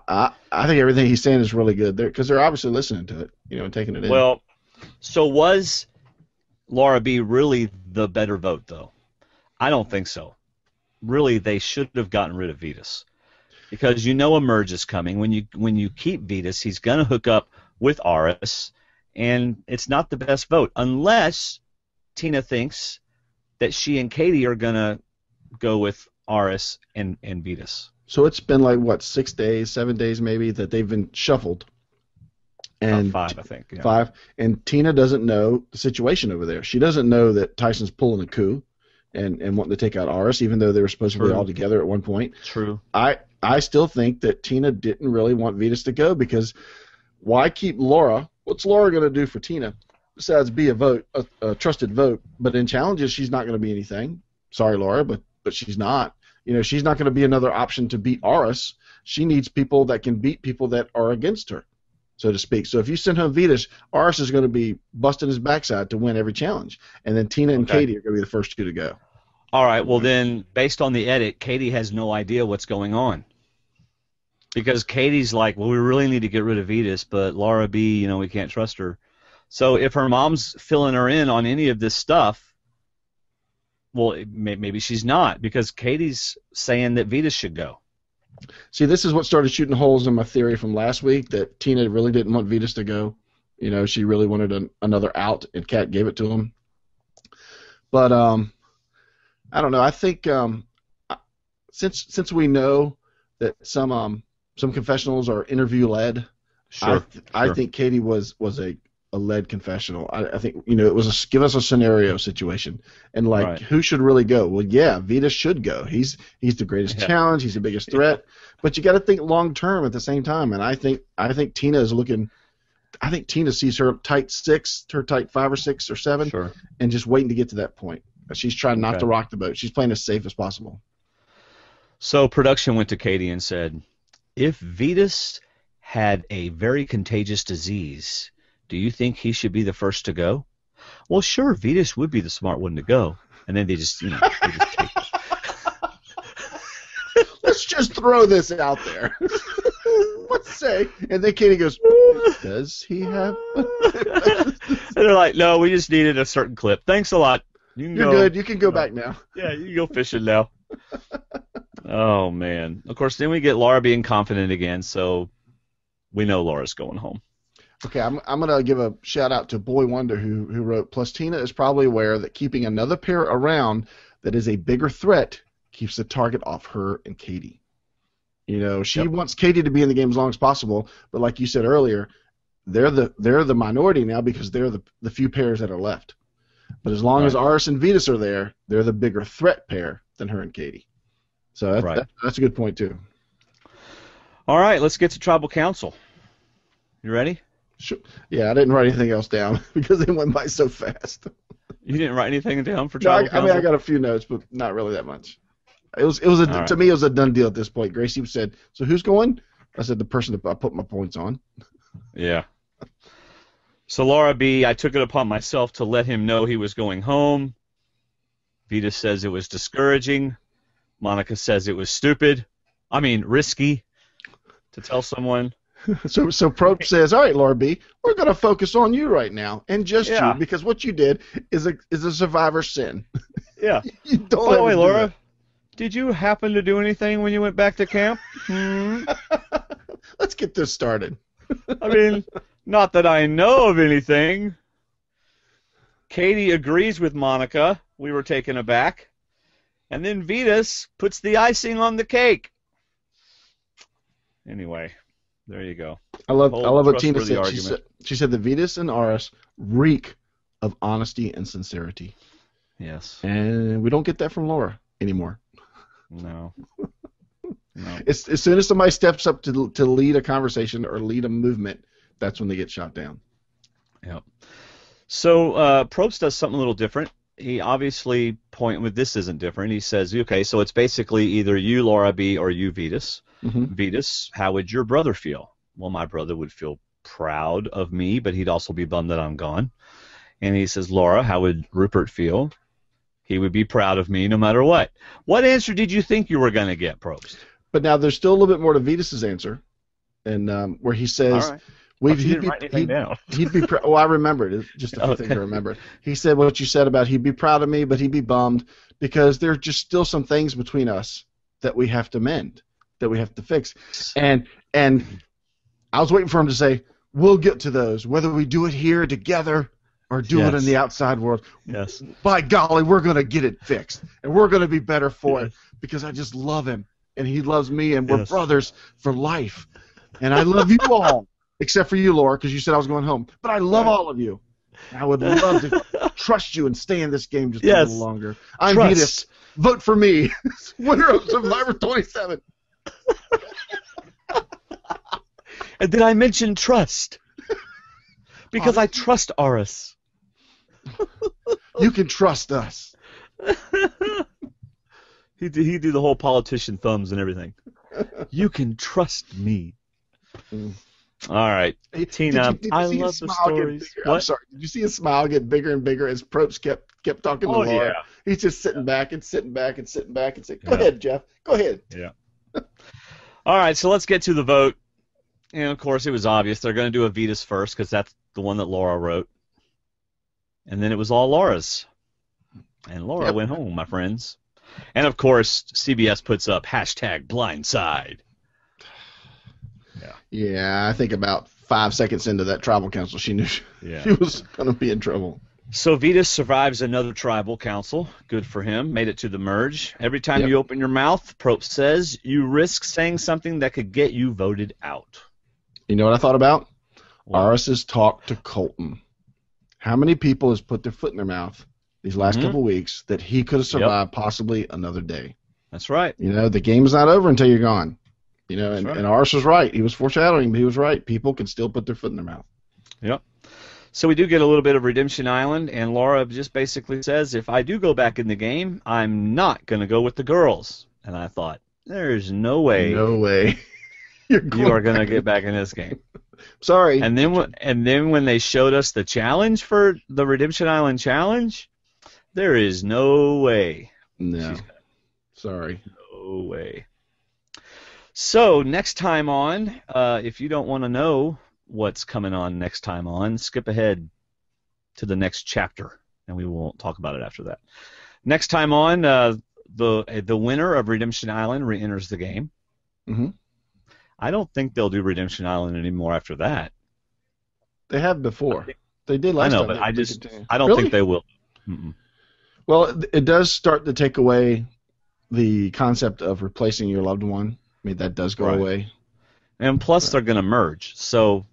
I think everything he's saying is really good there because they're obviously listening to it, you know, and taking it in. Well, so was Laura B really the better vote, though? I don't think so. Really, they should have gotten rid of Vetus. Because you know a merge is coming. When you keep Vetus, he's going to hook up with Aris, and it's not the best vote unless Tina thinks that she and Katie are going to go with Aris and Vetus. So it's been like, what, 6 days, 7 days maybe, that they've been shuffled. And 5, I think. Yeah. 5. And Tina doesn't know the situation over there. She doesn't know that Tyson's pulling a coup and wanting to take out Aris, even though they were supposed to be all together at one point. True. I still think that Tina didn't really want Vetus to go because why keep Laura? What's Laura going to do for Tina besides be a trusted vote? But in challenges, she's not going to be anything. Sorry, Laura, but she's not. You know, she's not going to be another option to beat Aris. She needs people that can beat people that are against her, so to speak. So if you send home Vetus, Aris is going to be busting his backside to win every challenge. And then Tina and Katie are going to be the first 2 to go. All right, well then, based on the edit, Katie has no idea what's going on. because Katie's like, well, we really need to get rid of Vetus, but Laura B, we can't trust her. So if her mom's filling her in on any of this stuff, well, maybe she's not, because Katie's saying that Vetus should go. See, this is what started shooting holes in my theory from last week, that Tina really didn't want Vetus to go. She really wanted another out, and Kat gave it to him. But I don't know. I think since we know that some confessionals are interview led, Sure. I think Katie was a led confessional. I think it was give us a scenario situation, and Right. who should really go? Well, yeah, Vetus should go. He's the greatest challenge. He's the biggest threat. But you got to think long term at the same time. And I think Tina is looking. I think Tina sees her tight 6, her tight 5 or 6 or 7, Sure. and just waiting to get to that point. She's trying not to rock the boat. She's playing as safe as possible. So production went to Katie and said, if Vetus had a very contagious disease, do you think he should be the first to go? Well, sure, Vetus would be the smart one to go. And then they just, they just take it. Let's just throw this out there. Let's say. And then Katie goes, does he have... And they're like, no, we just needed a certain clip. Thanks a lot. You're good. You can go back now. Yeah, you can go fishing now. Oh, man. Of course, then we get Laura being confident again, so we know Laura's going home. Okay, I'm going to give a shout-out to Boy Wonder who wrote, plus Tina is probably aware that keeping another pair around that is a bigger threat keeps the target off her and Katie. She wants Katie to be in the game as long as possible, but like you said earlier, they're the minority now because they're the few pairs that are left. But as long as Aris and Vetus are there, they're the bigger threat pair than her and Katie. So that's a good point, too. All right, let's get to Tribal Council. You ready? Sure. Yeah, I didn't write anything else down because they went by so fast. You didn't write anything down for Tribal Council? I mean, I got a few notes, but not really that much. To me, it was a done deal at this point. Gracie said, so who's going? I said, the person that I put my points on. Yeah. So Laura B., I took it upon myself to let him know he was going home. Vetus says it was discouraging. Monica says it was risky to tell someone. So Probst says, all right, Laura B., we're going to focus on you right now, and just you, because what you did is a survivor sin. Yeah. You don't By the way, Laura, that. did you happen to do anything when you went back to camp? Let's get this started. I mean, not that I know of anything. Katie agrees with Monica. We were taken aback. And then Vetus puts the icing on the cake. Anyway, there you go. I love what Tina said. She said that Vetus and Aris reek of honesty and sincerity. Yes. And we don't get that from Laura anymore. No. As soon as somebody steps up to lead a conversation or lead a movement, that's when they get shot down. Yep. So Probst does something a little different. He obviously this isn't different. He says, okay, so it's basically either you, Laura B., or you, Vetus. Mm-hmm. Vetus, how would your brother feel? Well, my brother would feel proud of me, but he'd also be bummed that I'm gone. And he says, Laura, how would Rupert feel? He would be proud of me no matter what. What answer did you think you were going to get, Probst? But now there's still a little bit more to Vetus's answer, and where he says, he'd be proud. Well, I remembered it. Just a few things I remembered. He said what you said about he'd be proud of me, but he'd be bummed because there's just still some things between us that we have to mend, that we have to fix. And I was waiting for him to say, we'll get to those, whether we do it here together or do it in the outside world. Yes. By golly, we're going to get it fixed, and we're going to be better for it because I just love him, and he loves me, and we're brothers for life. And I love you all, except for you, Laura, because you said I was going home. But I love all of you. I would love to trust you and stay in this game just a little longer. I'm Vetus. Vote for me. Winner of Survivor 27. And then I mentioned trust. Because I trust Aris. You can trust us. He do the whole politician thumbs and everything. You can trust me. All right, Tina, I love the stories. I'm sorry. Did you see his smile get bigger and bigger as Probst kept talking to Laura? Yeah. He's just sitting back and sitting back and sitting back and saying, "Go ahead, Jeff. Go ahead." Yeah. All right, so let's get to the vote. And, of course, it was obvious. They're going to do a Vetus first because that's the one that Laura wrote. And then it was all Laura's. And Laura went home, my friends. And, of course, CBS puts up #blindside. Yeah, I think about 5 seconds into that tribal council, she knew she was going to be in trouble. So Vetus survives another tribal council. Good for him. Made it to the merge. Every time you open your mouth, Probst says, you risk saying something that could get you voted out. You know what I thought about? Aris's talk to Colton. How many people has put their foot in their mouth these last couple weeks that he could have survived possibly another day? That's right. You know, the game's not over until you're gone. You know, and Aris was right. He was foreshadowing, but he was right. People can still put their foot in their mouth. Yep. So we do get a little bit of Redemption Island, and Laura just basically says, if I do go back in the game, I'm not going to go with the girls. And I thought, there's no way. No way. You are going to get back in this game. Sorry. And then when they showed us the challenge for the Redemption Island challenge, there is no way. No. Sorry. No way. So next time on, if you don't want to know what's coming on next time on, skip ahead to the next chapter, and we won't talk about it after that. Next time on, the winner of Redemption Island re-enters the game. Mm-hmm. I don't think they'll do Redemption Island anymore after that. They have before. They did last time. I know, but I don't think they will. Mm-mm. Well, it does start to take away the concept of replacing your loved one. I mean, that does go away. And plus, they're going to merge. So,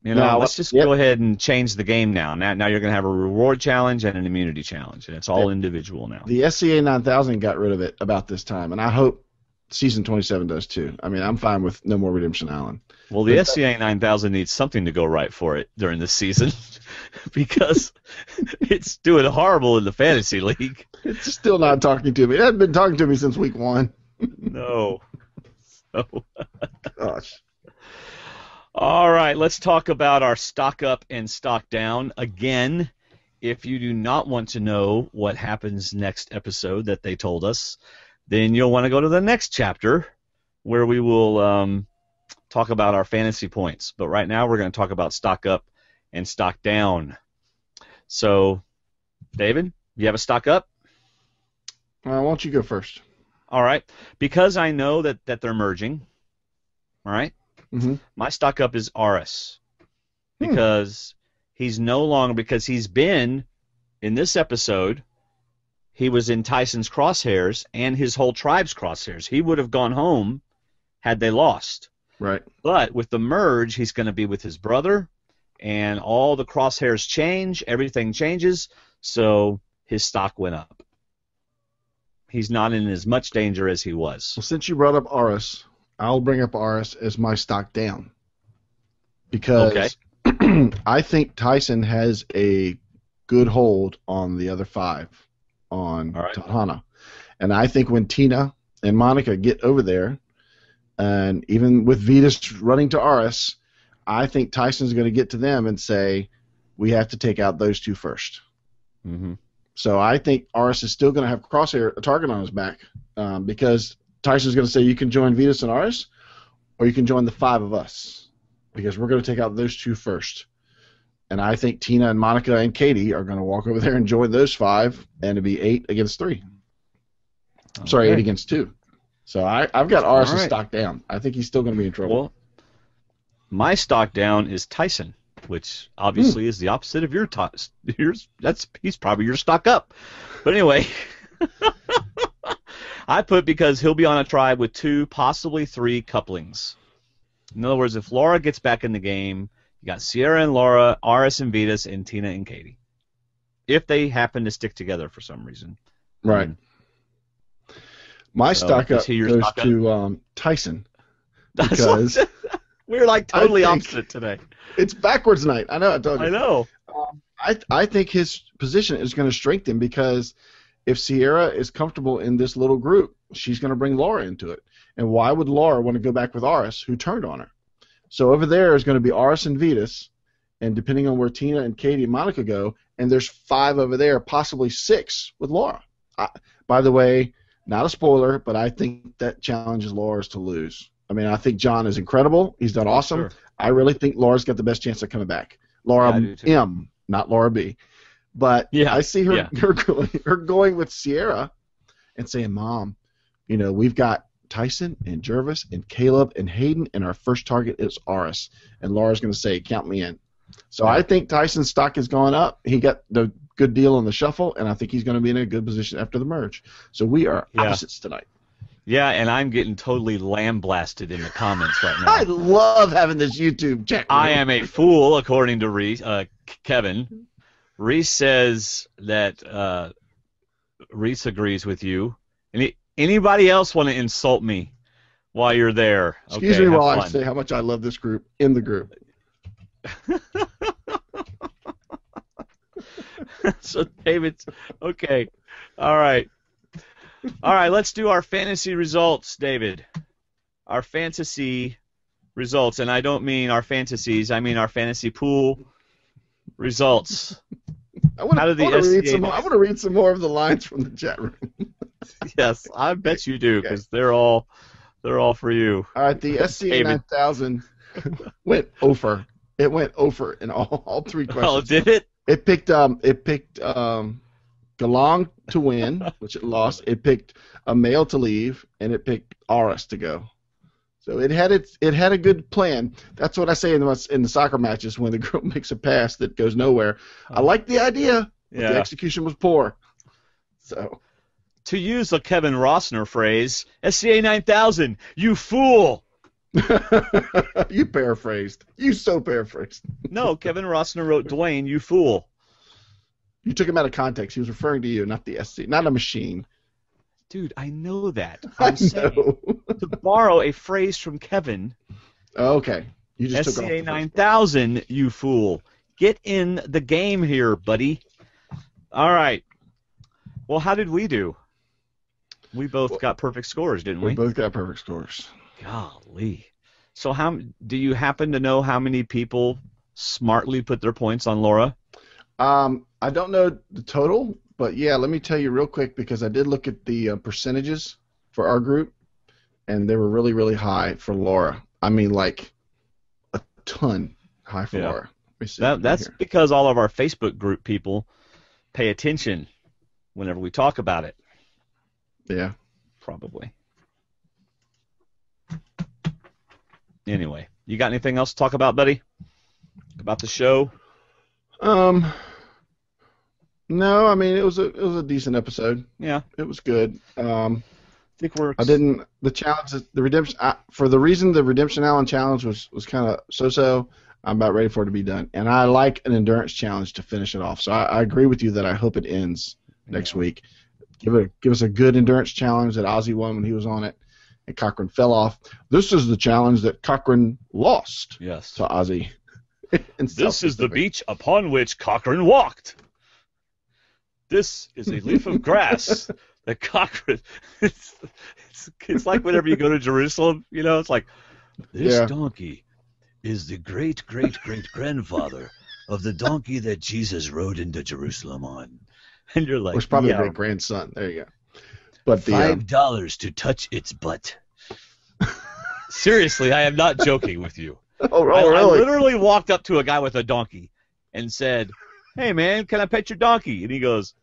let's just go ahead and change the game now. Now you're going to have a reward challenge and an immunity challenge, and it's all individual now. The SCA 9000 got rid of it about this time, and I hope Season 27 does too. I mean, I'm fine with no more Redemption Island. Well, the SCA 9000 needs something to go right for it during this season because it's doing horrible in the fantasy league. It's still not talking to me. It hasn't been talking to me since week 1. No. So. Gosh. All right, let's talk about our stock up and stock down. Again, if you do not want to know what happens next episode that they told us, then you'll want to go to the next chapter where we will talk about our fantasy points. But right now we're going to talk about stock up and stock down. So, David, you have a stock up? Why don't you go first? All right. Because I know that they're merging, all right, my stock up is Aris. Because he's no longer, because he's been, in this episode, he was in Tyson's crosshairs and his whole tribe's crosshairs. He would have gone home had they lost. Right. But with the merge, he's going to be with his brother, and all the crosshairs change, everything changes, so his stock went up. He's not in as much danger as he was. Well, since you brought up Aris, I'll bring up Aris as my stock down. Because I think Tyson has a good hold on the other 5 on Tadhana. And I think when Tina and Monica get over there, and even with Vetus running to Aris, I think Tyson's going to get to them and say, we have to take out those 2 first. Mm-hmm. So I think Aris is still going to have a target on his back because Tyson's going to say you can join Vetus and Aris, or you can join the 5 of us because we're going to take out those 2 first. And I think Tina and Monica and Katie are going to walk over there and join those 5, and it'll be 8 against 3. Okay. Sorry, 8 against 2. So I've got Aris' stock down. I think he's still going to be in trouble. Well, my stock down is Tyson, which obviously is the opposite of your he's probably your stock up. But anyway, I put because he'll be on a tribe with 2, possibly 3 couplings. In other words, if Laura gets back in the game, you got Sierra and Laura, Aris and Vetus, and Tina and Katie. If they happen to stick together for some reason. Right. My stock up goes to Tyson. Because we're like totally opposite today. It's backwards night. I know. I told you. I know. I think his position is going to strengthen because if Sierra is comfortable in this little group, she's going to bring Laura into it. And why would Laura want to go back with Aris, who turned on her? So over there is going to be Aris and Vetus, and depending on where Tina and Katie and Monica go, and there's 5 over there, possibly 6 with Laura. By the way, not a spoiler, but I think that challenges Laura's to lose. I mean, I think John is incredible. He's done awesome. Sure. I really think Laura's got the best chance of coming back. Laura M, not Laura B. But I see her going with Sierra and saying, Mom, we've got Tyson and Jervis and Caleb and Hayden, and our first target is Aris. And Laura's going to say, count me in. So I think Tyson's stock has gone up. He got the good deal on the shuffle, and I think he's going to be in a good position after the merge. So we are opposites tonight. Yeah, and I'm getting totally lambasted in the comments right now. I love having this YouTube chat. I am a fool, according to Reese, Kevin. Reese says that Reese agrees with you. Anybody else want to insult me while you're there? Excuse me while I say how much I love this group in the group. So David's okay. All right, let's do our fantasy results, David. Our fantasy results, and I don't mean our fantasies, I mean our fantasy pool results. I want to read some more of the lines from the chat room. Yes, I bet you do, because they're all for you. All right, the SCA 9000 went over. It went over in all three questions. Oh, did it? It picked Galang to win, which it lost. It picked a male to leave, and it picked Aris to go. So it had a good plan. That's what I say in the soccer matches when the girl makes a pass that goes nowhere. I like the idea, but the execution was poor. So, to use a Kevin Rossner phrase, SCA 9000, you fool. You paraphrased. You so paraphrased. No, Kevin Rossner wrote Dwaine, you fool. You took him out of context. He was referring to you, not the SC, not a machine. Dude, I know that. I'm saying to borrow a phrase from Kevin. Oh, okay. You just took off SCA 9000, you fool. Get in the game here, buddy. All right. Well, how did we do? We both got perfect scores, didn't we? We both got perfect scores. Golly. So do you happen to know how many people smartly put their points on Laura? I don't know the total, but yeah, let me tell you real quick because I did look at the percentages for our group, and they were really, really high for Laura. I mean, like a ton high for Laura. Let me see that's because all of our Facebook group people pay attention whenever we talk about it. Yeah. Probably. Anyway, you got anything else to talk about, buddy? About the show? No, I mean it was a decent episode. Yeah, it was good. I think the challenge, the redemption for the reason the Redemption Island challenge was kind of so. I'm about ready for it to be done, and I like an endurance challenge to finish it off. So I agree with you that I hope it ends next week. Give us a good endurance challenge that Ozzy won when he was on it, and Cochran fell off. This is the challenge that Cochran lost to Ozzy. This is the beach upon which Cochran walked. This is a leaf of grass that Cochran. It's like whenever you go to Jerusalem, it's like this donkey is the great grandfather of the donkey that Jesus rode into Jerusalem on, and you're like, it was probably a great grandson. There you go. But $5 to touch its butt. Seriously, I am not joking with you. Oh, really? I literally walked up to a guy with a donkey and said, "Hey, man, can I pet your donkey?" And he goes,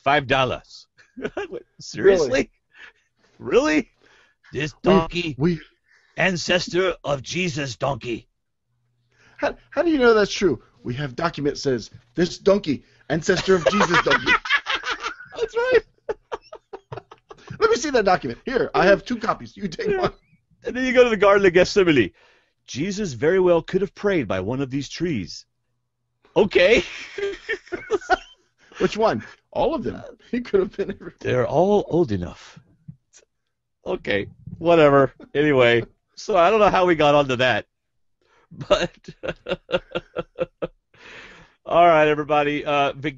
$5. I went, seriously? Really? This donkey, ancestor of Jesus donkey. How do you know that's true? We have document says this donkey, ancestor of Jesus donkey. That's right. Let me see that document. Here, I have 2 copies. You take one. And then you go to the Garden of Gethsemane. Jesus very well could have prayed by one of these trees. Okay. Which one? All of them. He could have been everywhere. They're all old enough. Okay, whatever. Anyway, so I don't know how we got onto that. But, all right, everybody.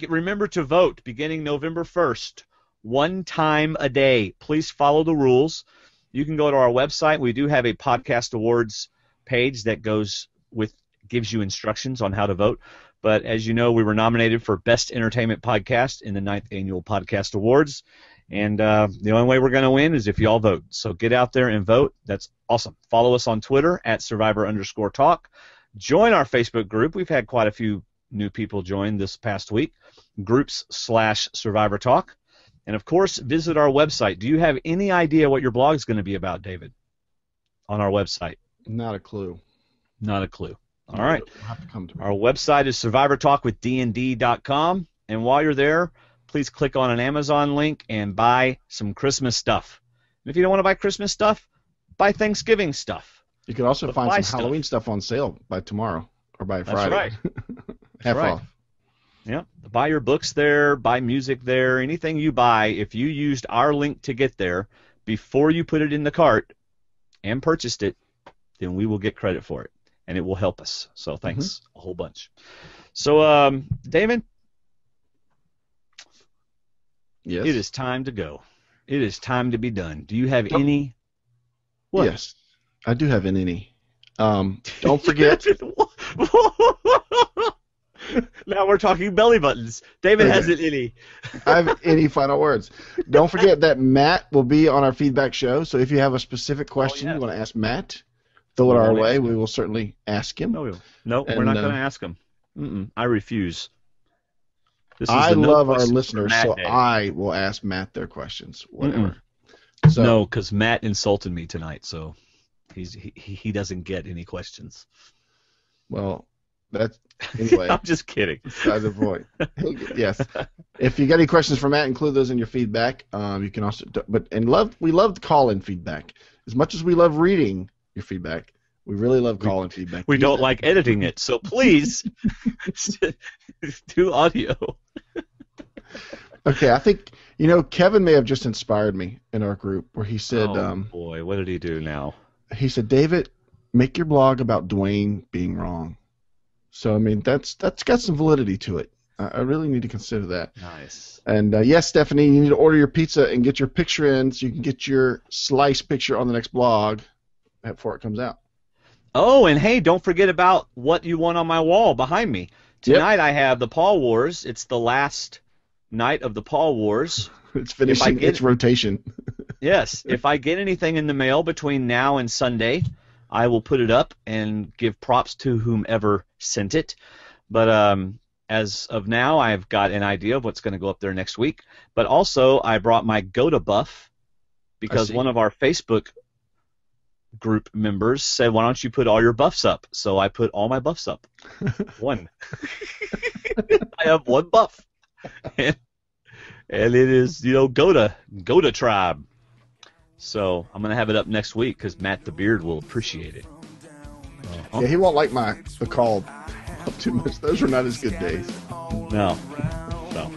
Remember to vote beginning November 1st. 1 time a day. Please follow the rules. You can go to our website. We do have a podcast awards page that gives you instructions on how to vote. But as you know, we were nominated for Best Entertainment Podcast in the 9th Annual Podcast Awards. And the only way we're going to win is if you all vote. So get out there and vote. That's awesome. Follow us on Twitter at Survivor_talk. Join our Facebook group. We've had quite a few new people join this past week. Groups/Survivor Talk. And, of course, visit our website. Do you have any idea what your blog is going to be about, David, on our website? Not a clue. Not a clue. All right. You'll have to come to me. Our website is survivortalkwithdnd.com. And while you're there, please click on an Amazon link and buy some Christmas stuff. And if you don't want to buy Christmas stuff, buy Thanksgiving stuff. You can also But find buy some Halloween stuff on sale by tomorrow or by That's Friday. right. Half right. off. Yeah, buy your books there, buy music there, anything you buy. If you used our link to get there before you put it in the cart and purchased it, then we will get credit for it, and it will help us. So thanks a whole bunch. So, David, Yes. it is time to go. It is time to be done. Do you have any? What? Yes, I do have an innie. Don't forget. Now we're talking belly buttons. David has an innie. I have any final words. Don't forget that Matt will be on our feedback show. So if you have a specific question you want to ask Matt, throw it our way. We will certainly ask him. No, we're not going to ask him. I refuse. I love our question listeners, for Matt so Day. I will ask Matt their questions. Whatever. So, No, because Matt insulted me tonight, so he doesn't get any questions. Well, that's anyway. I'm just kidding. By the point. Yes. If you got any questions for Matt, include those in your feedback. You can also, we love call-in feedback as much as we love reading your feedback. We really love call-in feedback. We don't like editing it, so please do audio. Okay, I think Kevin may have just inspired me in our group where he said, "Oh boy, what did he do now?" He said, "David, make your blog about Dwaine being wrong." So I mean, that's got some validity to it. I really need to consider that. Nice. And yes, Stephanie, you need to order your pizza and get your picture in so you can get your slice picture on the next blog before it comes out. Oh, and hey, don't forget about what you want on my wall behind me. Tonight I have the Paul Wars. It's the last night of the Paul Wars. It's finishing its rotation. Yes. If I get anything in the mail between now and Sunday, I will put it up and give props to whomever sent it. But as of now, I've got an idea of what's going to go up there next week. But also, I brought my Go-To buff because one of our Facebook group members said, "Why don't you put all your buffs up?" So I put all my buffs up. One. I have one buff. And it is, Go-To tribe. So I'm going to have it up next week because Matt the Beard will appreciate it. Yeah, he won't like the call up too much. Those were not his good days. No. So.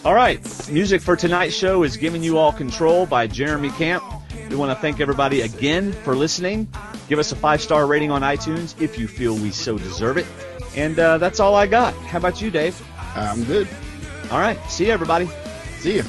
All right. Music for tonight's show is Giving You All Control by Jeremy Camp. We want to thank everybody again for listening. Give us a 5-star rating on iTunes if you feel we so deserve it. And that's all I got. How about you, Dave? I'm good. All right. See you, everybody. See you.